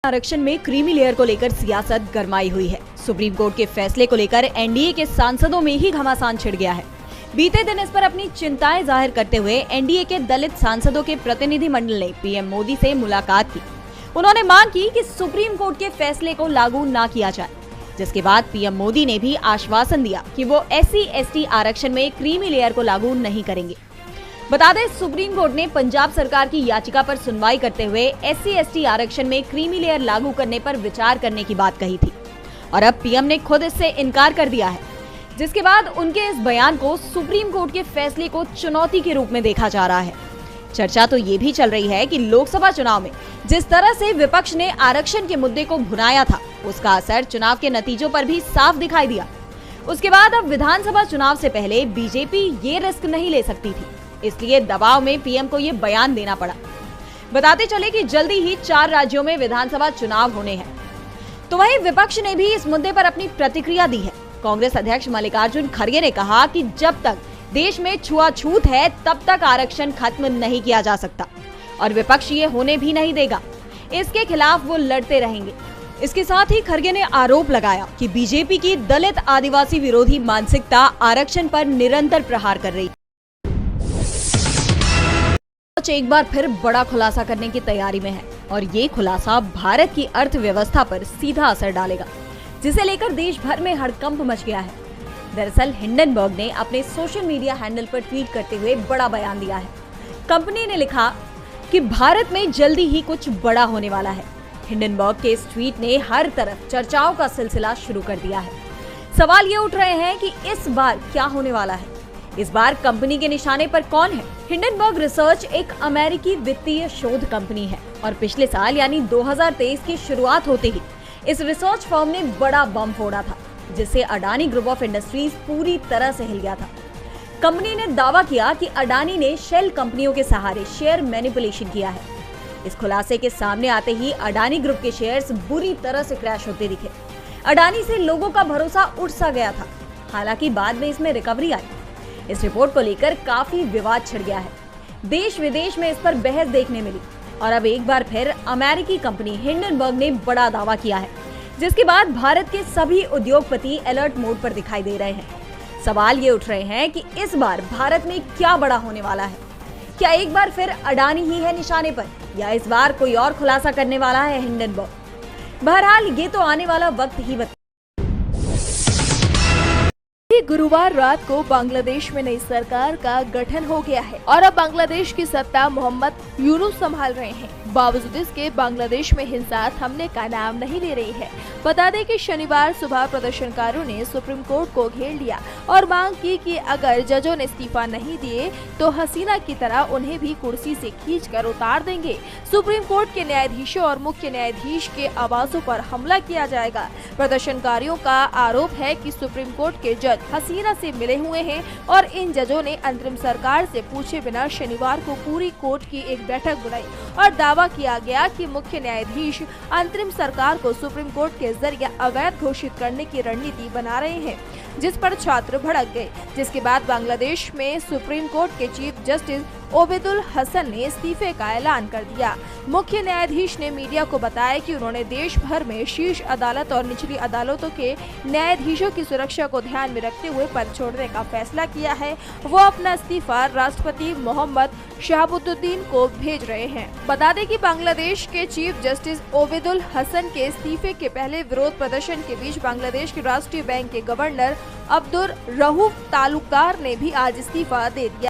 आरक्षण में creamy layer को लेकर सियासत गरमाई हुई है। सुप्रीम कोर्ट के फैसले को लेकर एनडीए के सांसदों में ही घमासान छिड़ गया है। बीते दिन इस पर अपनी चिंताएं जाहिर करते हुए एनडीए के दलित सांसदों के प्रतिनिधिमंडल ने पीएम मोदी से मुलाकात की। उन्होंने मांग की कि सुप्रीम कोर्ट के फैसले को लागू न किया जाए, जिसके बाद पीएम मोदी ने भी आश्वासन दिया कि वो SC/ST आरक्षण में क्रीमी लेयर को लागू नहीं करेंगे। बता दें, सुप्रीम कोर्ट ने पंजाब सरकार की याचिका पर सुनवाई करते हुए SC/ST आरक्षण में क्रीमी लेयर लागू करने पर विचार करने की बात कही थी और अब पीएम ने खुद इससे इनकार कर दिया है, जिसके बाद उनके इस बयान को सुप्रीम कोर्ट के फैसले को चुनौती के रूप में देखा जा रहा है। चर्चा तो ये भी चल रही है कि लोकसभा चुनाव में जिस तरह से विपक्ष ने आरक्षण के मुद्दे को भुनाया था, उसका असर चुनाव के नतीजों पर भी साफ दिखाई दिया। उसके बाद अब विधानसभा चुनाव से पहले बीजेपी ये रिस्क नहीं ले सकती थी, इसलिए दबाव में पीएम को ये बयान देना पड़ा। बताते चले कि जल्दी ही 4 राज्यों में विधानसभा चुनाव होने हैं। तो वहीं विपक्ष ने भी इस मुद्दे पर अपनी प्रतिक्रिया दी है। कांग्रेस अध्यक्ष मल्लिकार्जुन खड़गे ने कहा कि जब तक देश में छुआछूत है तब तक आरक्षण खत्म नहीं किया जा सकता और विपक्ष ये होने भी नहीं देगा। इसके खिलाफ वो लड़ते रहेंगे। इसके साथ ही खड़गे ने आरोप लगाया कि बीजेपी की दलित आदिवासी विरोधी मानसिकता आरक्षण पर निरंतर प्रहार कर रही है। एक बार फिर बड़ा खुलासा करने की तैयारी में है और ये खुलासा भारत की अर्थव्यवस्था पर सीधा असर डालेगा, जिसे लेकर देश भर में हड़कंप मच गया है। दरअसल हिंडनबर्ग ने अपने सोशल मीडिया हैंडल पर ट्वीट करते हुए बड़ा बयान दिया है। कंपनी ने लिखा कि भारत में जल्दी ही कुछ बड़ा होने वाला है। हिंडनबर्ग के इस ट्वीट ने हर तरफ चर्चाओं का सिलसिला शुरू कर दिया है। सवाल ये उठ रहे हैं कि इस बार क्या होने वाला है। इस बार कंपनी के निशाने पर कौन है? हिंडनबर्ग रिसर्च एक अमेरिकी वित्तीय शोध कंपनी है और पिछले साल यानी 2023 की शुरुआत होते ही इस रिसर्च फर्म ने बड़ा बम फोड़ा था, जिससे अडानी ग्रुप ऑफ इंडस्ट्रीज पूरी तरह से हिल गया था। कंपनी ने दावा किया कि अडानी ने शेल कंपनियों के सहारे शेयर मैनिपुलेशन किया है। इस खुलासे के सामने आते ही अडानी ग्रुप के शेयर्स बुरी तरह से क्रैश होते दिखे। अडानी से लोगों का भरोसा उठ सा गया था। हालांकि बाद में इसमें रिकवरी आई। इस रिपोर्ट को लेकर काफी विवाद छिड़ गया है। देश विदेश में इस पर बहस देखने मिली और अब एक बार फिर अमेरिकी कंपनी हिंडनबर्ग ने बड़ा दावा किया है, जिसके बाद भारत के सभी उद्योगपति अलर्ट मोड पर दिखाई दे रहे हैं। सवाल ये उठ रहे हैं कि इस बार भारत में क्या बड़ा होने वाला है। क्या एक बार फिर अडानी ही है निशाने पर या इस बार कोई और खुलासा करने वाला है हिंडनबर्ग? बहरहाल ये तो आने वाला वक्त ही बता। गुरुवार रात को बांग्लादेश में नई सरकार का गठन हो गया है और अब बांग्लादेश की सत्ता मोहम्मद यूनुस संभाल रहे हैं। बावजूद इसके बांग्लादेश में हिंसा थमने का नाम नहीं ले रही है। बता दें कि शनिवार सुबह प्रदर्शनकारियों ने सुप्रीम कोर्ट को घेर लिया और मांग की कि अगर जजों ने इस्तीफा नहीं दिए तो हसीना की तरह उन्हें भी कुर्सी से खींचकर उतार देंगे। सुप्रीम कोर्ट के न्यायाधीशों और मुख्य न्यायाधीश के आवासों पर हमला किया जाएगा। प्रदर्शनकारियों का आरोप है कि सुप्रीम कोर्ट के जज हसीना से मिले हुए हैं और इन जजों ने अंतरिम सरकार से पूछे बिना शनिवार को पूरी कोर्ट की एक बैठक बुलाई और दावा किया गया कि मुख्य न्यायाधीश अंतरिम सरकार को सुप्रीम कोर्ट के जरिए अवैध घोषित करने की रणनीति बना रहे हैं, जिस पर छात्र भड़क गए। जिसके बाद बांग्लादेश में सुप्रीम कोर्ट के चीफ जस्टिस ओबेदुल हसन ने इस्तीफे का ऐलान कर दिया। मुख्य न्यायाधीश ने मीडिया को बताया कि उन्होंने देश भर में शीर्ष अदालत और निचली अदालतों के न्यायाधीशों की सुरक्षा को ध्यान में रखते हुए पद छोड़ने का फैसला किया है। वो अपना इस्तीफा राष्ट्रपति मोहम्मद शहाबुद्दीन को भेज रहे हैं। बता दें कि बांग्लादेश के चीफ जस्टिस ओबेदुल हसन के इस्तीफे के पहले विरोध प्रदर्शन के बीच बांग्लादेश के राष्ट्रीय बैंक के गवर्नर अब्दुर रऊफ तालुकदार ने भी आज इस्तीफा दे दिया।